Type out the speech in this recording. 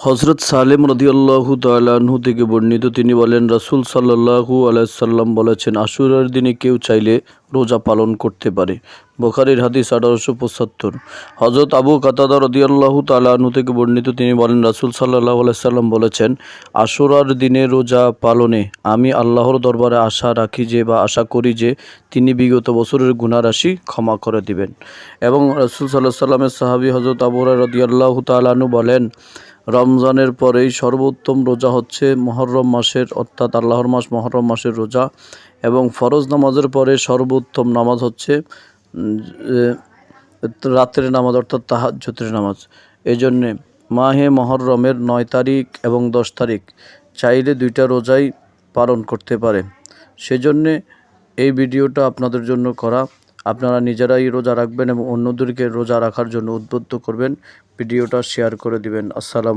হযরত সালেম রাদিয়াল্লাহু তাআলা আনহু থেকে বর্ণিত, তিনি বলেন, রাসূল সাল্লাল্লাহু আলাইহি সাল্লাম বলেছেন, আশুরার দিনে কেউ চাইলে রোজা পালন করতে পারে। বুখারীর হাদিস 1875। হযরত আবু কাতাদা রাদিয়াল্লাহু তাআলা আনহু থেকে বর্ণিত, তিনি বলেন, রাসূল সাল্লাল্লাহু আলাইহি সাল্লাম বলেছেন, আশুরার দিনে রোজা পালনে আমি আল্লাহর দরবারে আশা করি যে তিনি বিগত বছরের গুনাহ রাশি ক্ষমা করে দিবেন। এবং রাসূল সাল্লাল্লাহু আলাইহি সাল্লামের সাহাবী হযরত আবু হুরায়রা রাদিয়াল্লাহু তাআলা আনহু বলেন, রমজানের পরেই সর্বোত্তম রোজা হচ্ছে মুহররম মাসের, অর্থাৎ আল্লাহর মাস মুহররম মাসের রোজা, এবং ফরজ নামাজের পরে সর্বোত্তম নামাজ হচ্ছে রাতের নামাজ, অর্থাৎ তাহাজ্জুদের নামাজ। এই জন্যে মাহে মুহররমের 9 তারিখ এবং 10 তারিখ চাইলে 2টা রোজাই পালন করতে পারে। সেজন্যে এই ভিডিওটা আপনাদের জন্য করা। আপনারা নিজেরাই রোজা রাখবেন এবং অন্যদেরকে রোজা রাখার জন্য উদ্বুদ্ধ করবেন। ভিডিওটা শেয়ার করে দিবেন। আসসালামু